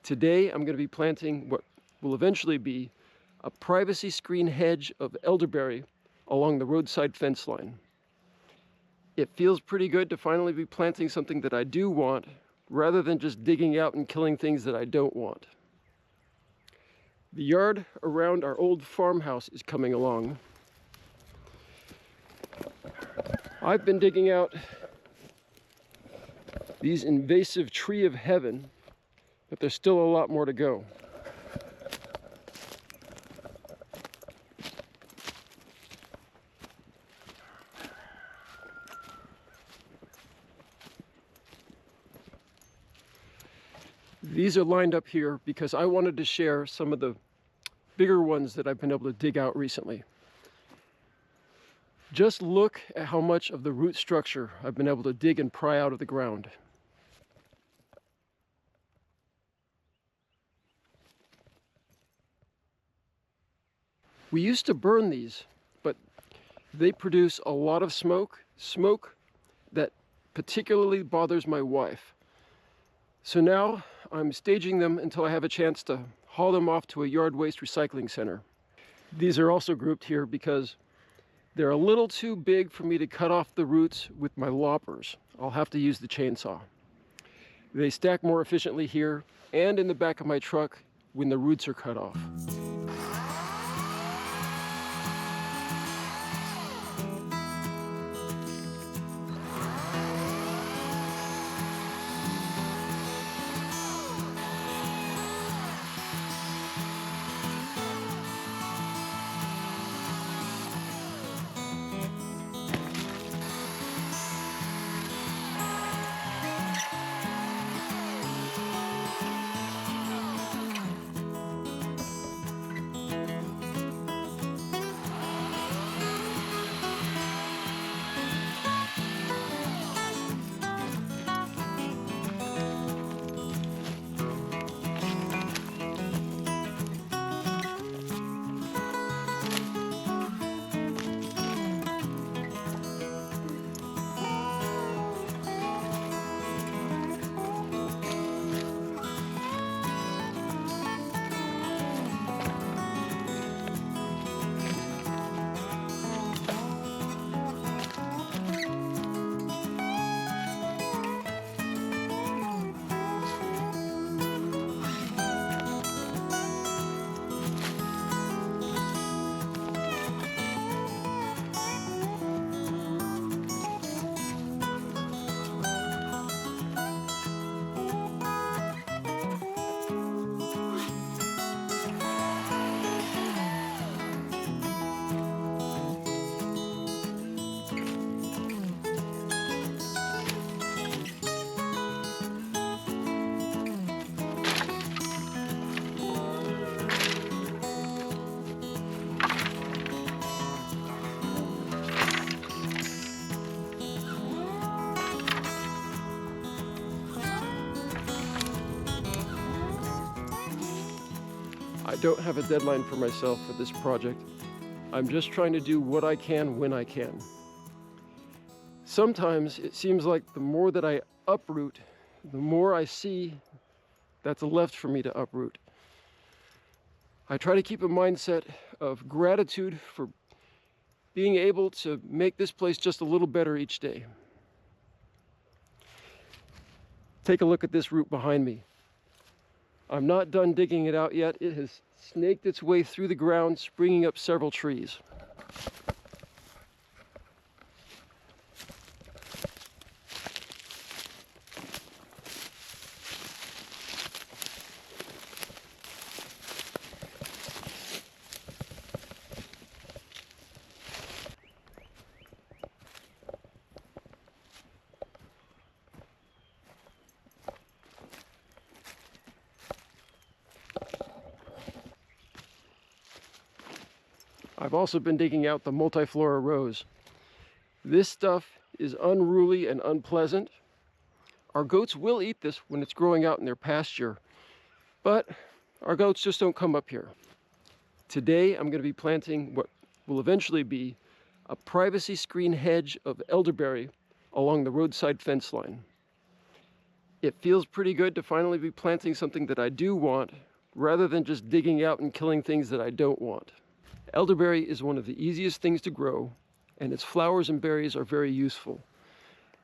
Today I'm going to be planting what will eventually be a privacy screen hedge of elderberry along the roadside fence line. It feels pretty good to finally be planting something that I do want, rather than just digging out and killing things that I don't want. The yard around our old farmhouse is coming along. I've been digging out these invasive tree of heaven, but there's still a lot more to go. These are lined up here because I wanted to share some of the bigger ones that I've been able to dig out recently. Just look at how much of the root structure I've been able to dig and pry out of the ground. We used to burn these, but they produce a lot of smoke that particularly bothers my wife. So now I'm staging them until I have a chance to haul them off to a yard waste recycling center. These are also grouped here because they're a little too big for me to cut off the roots with my loppers. I'll have to use the chainsaw. They stack more efficiently here and in the back of my truck when the roots are cut off. I don't have a deadline for myself for this project. I'm just trying to do what I can when I can. Sometimes it seems like the more that I uproot, the more I see that's left for me to uproot. I try to keep a mindset of gratitude for being able to make this place just a little better each day. Take a look at this root behind me. I'm not done digging it out yet. It has snaked its way through the ground, springing up several trees. I've also been digging out the multiflora rose. This stuff is unruly and unpleasant. Our goats will eat this when it's growing out in their pasture, but our goats just don't come up here. Today I'm going to be planting what will eventually be a privacy screen hedge of elderberry along the roadside fence line. It feels pretty good to finally be planting something that I do want, rather than just digging out and killing things that I don't want. Elderberry is one of the easiest things to grow, and its flowers and berries are very useful.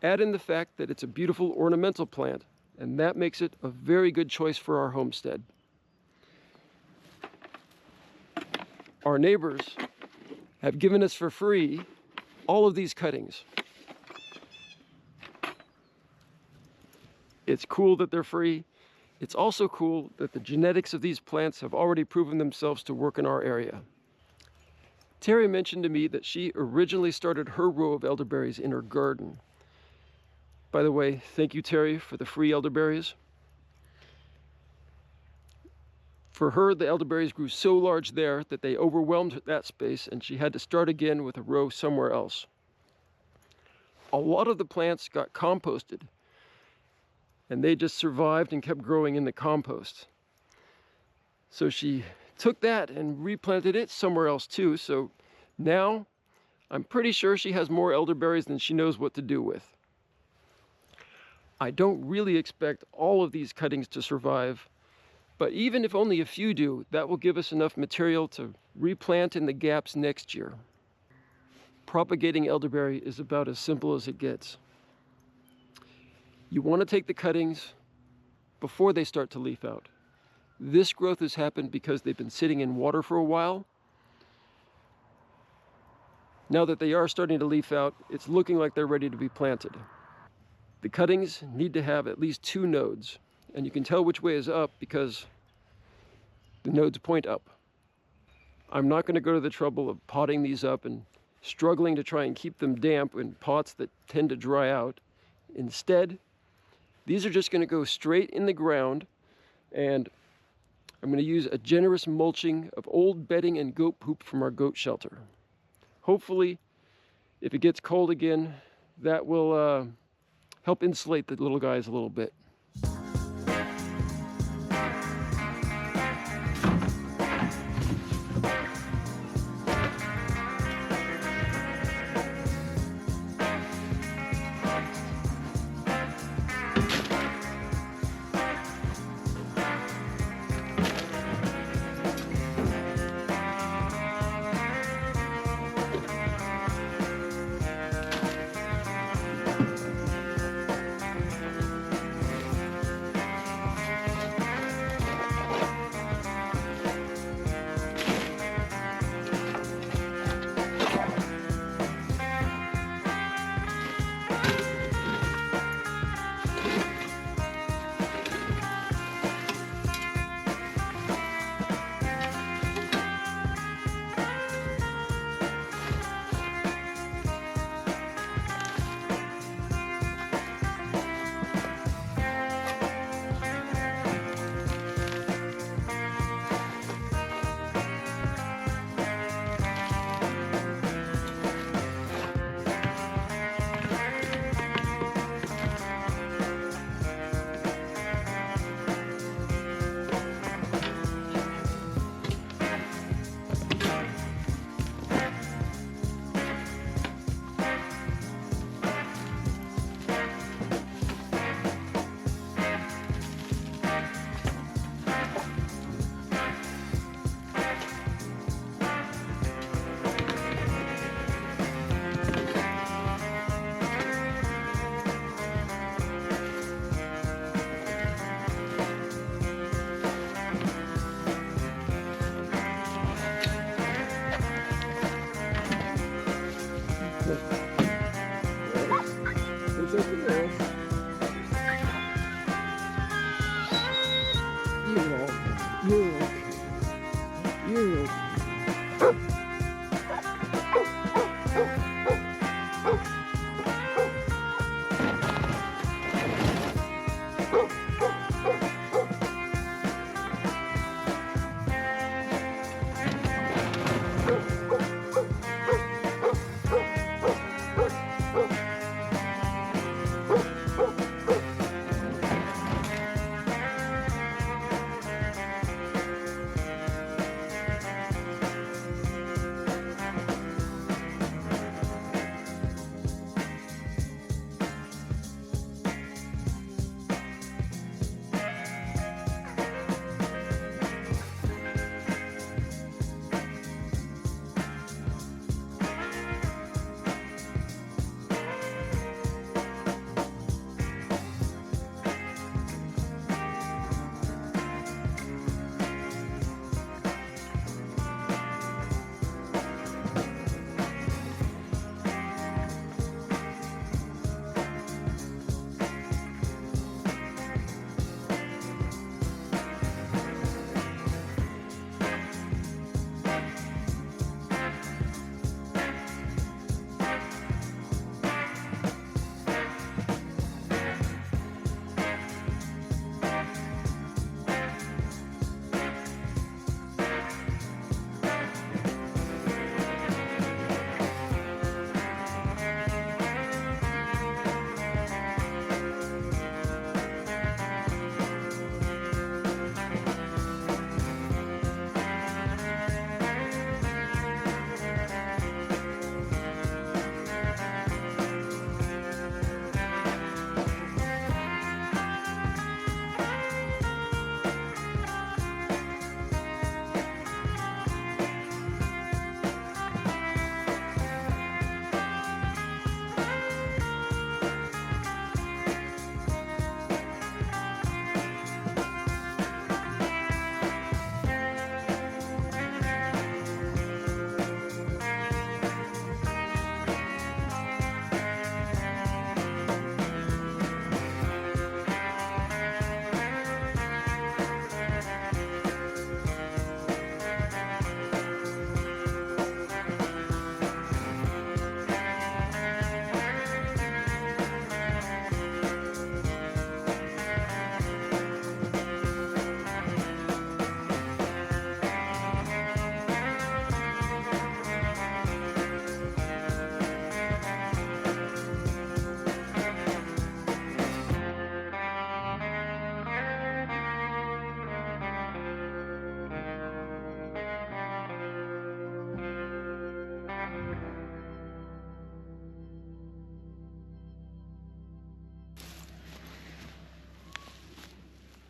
Add in the fact that it's a beautiful ornamental plant, and that makes it a very good choice for our homestead. Our neighbors have given us for free all of these cuttings. It's cool that they're free. It's also cool that the genetics of these plants have already proven themselves to work in our area. Terry mentioned to me that she originally started her row of elderberries in her garden. By the way, thank you, Terry, for the free elderberries. For her, the elderberries grew so large there that they overwhelmed that space, and she had to start again with a row somewhere else. A lot of the plants got composted, and they just survived and kept growing in the compost. So she took that and replanted it somewhere else too. So now I'm pretty sure she has more elderberries than she knows what to do with. I don't really expect all of these cuttings to survive, but even if only a few do, that will give us enough material to replant in the gaps next year. Propagating elderberry is about as simple as it gets. You want to take the cuttings before they start to leaf out. This growth has happened because they've been sitting in water for a while. Now that they are starting to leaf out, it's looking like they're ready to be planted. The cuttings need to have at least 2 nodes, and you can tell which way is up because the nodes point up. I'm not going to go to the trouble of potting these up and struggling to try and keep them damp in pots that tend to dry out. Instead, these are just going to go straight in the ground, and I'm going to use a generous mulching of old bedding and goat poop from our goat shelter. Hopefully, if it gets cold again, that will help insulate the little guys a little bit.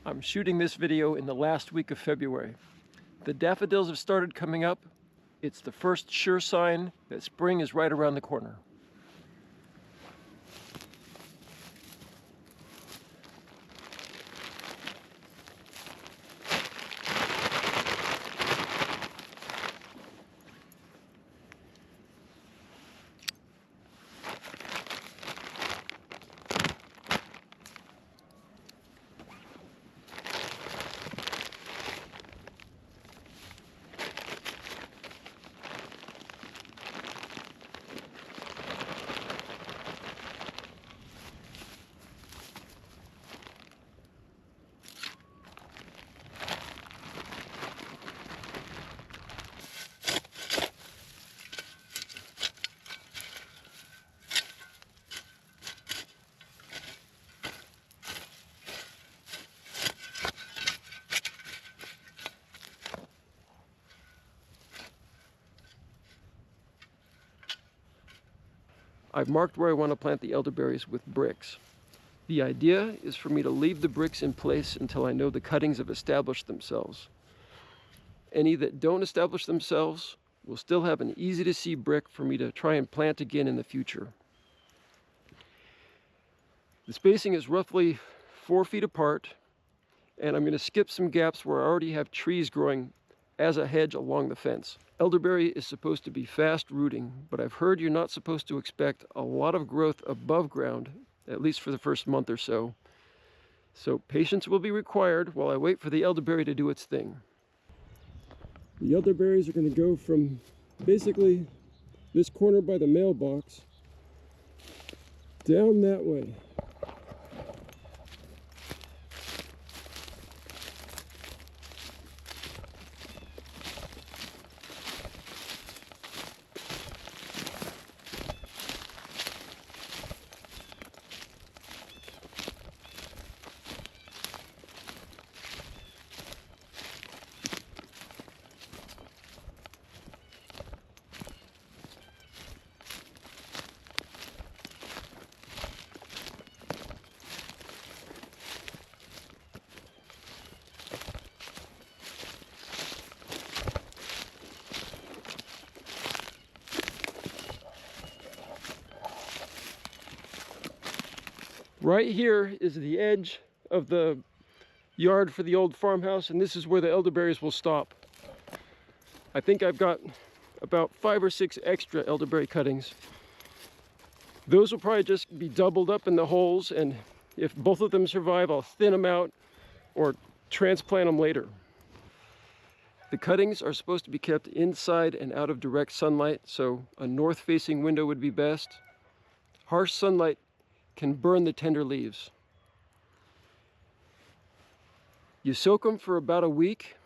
I'm shooting this video in the last week of February. The daffodils have started coming up. It's the first sure sign that spring is right around the corner. I've marked where I want to plant the elderberries with bricks. The idea is for me to leave the bricks in place until I know the cuttings have established themselves. Any that don't establish themselves will still have an easy to see brick for me to try and plant again in the future. The spacing is roughly 4 feet apart, and I'm going to skip some gaps where I already have trees growing as a hedge along the fence. Elderberry is supposed to be fast rooting, but I've heard you're not supposed to expect a lot of growth above ground, at least for the first month or so. So patience will be required while I wait for the elderberry to do its thing. The elderberries are going to go from basically this corner by the mailbox down that way. Right here is the edge of the yard for the old farmhouse, and this is where the elderberries will stop. I think I've got about 5 or 6 extra elderberry cuttings. Those will probably just be doubled up in the holes, and if both of them survive, I'll thin them out or transplant them later. The cuttings are supposed to be kept inside and out of direct sunlight, so a north-facing window would be best. Harsh sunlight can burn the tender leaves. You soak them for about a week,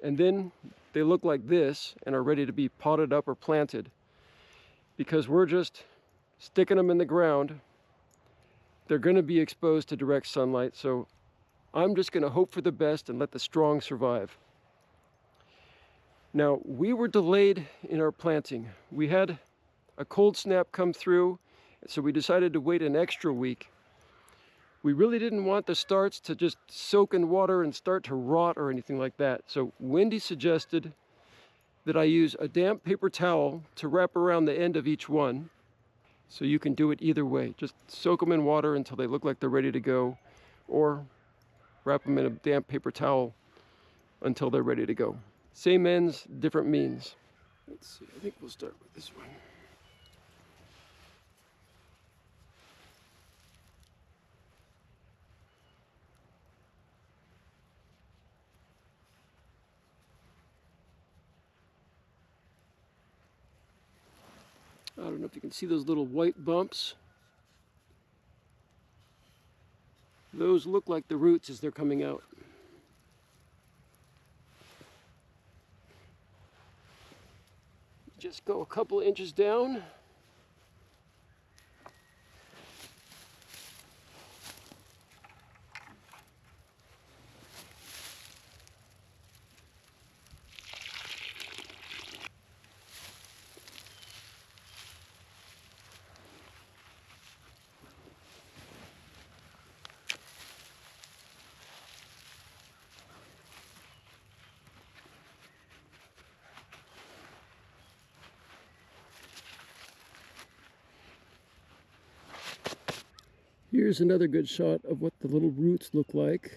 and then they look like this and are ready to be potted up or planted. Because we're just sticking them in the ground, they're going to be exposed to direct sunlight, so I'm just going to hope for the best and let the strong survive. Now, we were delayed in our planting. We had a cold snap come through, so we decided to wait an extra week. We really didn't want the starts to just soak in water and start to rot or anything like that. So Wendy suggested that I use a damp paper towel to wrap around the end of each one. So you can do it either way. Just soak them in water until they look like they're ready to go, or wrap them in a damp paper towel until they're ready to go. Same ends, different means. Let's see, I think we'll start with this one. I don't know if you can see those little white bumps. Those look like the roots as they're coming out. Just go a couple inches down. Here's another good shot of what the little roots look like.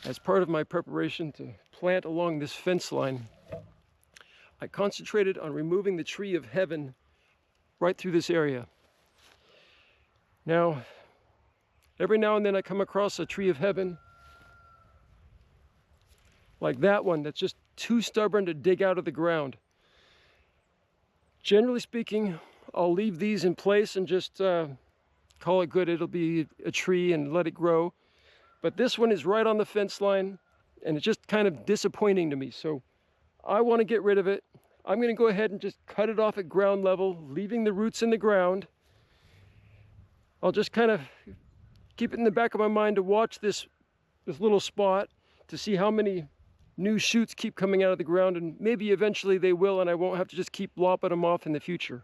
As part of my preparation to plant along this fence line, I concentrated on removing the tree of heaven right through this area. Now, every now and then I come across a tree of heaven like that one that's just too stubborn to dig out of the ground. Generally speaking, I'll leave these in place and just call it good. It'll be a tree and let it grow. But this one is right on the fence line and it's just kind of disappointing to me. So I want to get rid of it. I'm going to go ahead and just cut it off at ground level, leaving the roots in the ground. I'll just kind of keep it in the back of my mind to watch this little spot to see how many new shoots keep coming out of the ground, and maybe eventually they will and I won't have to just keep lopping them off in the future.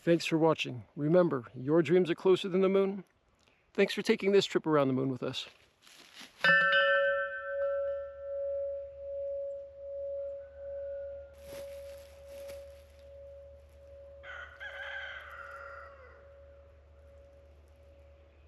Thanks for watching. Remember, your dreams are closer than the moon. Thanks for taking this trip around the moon with us.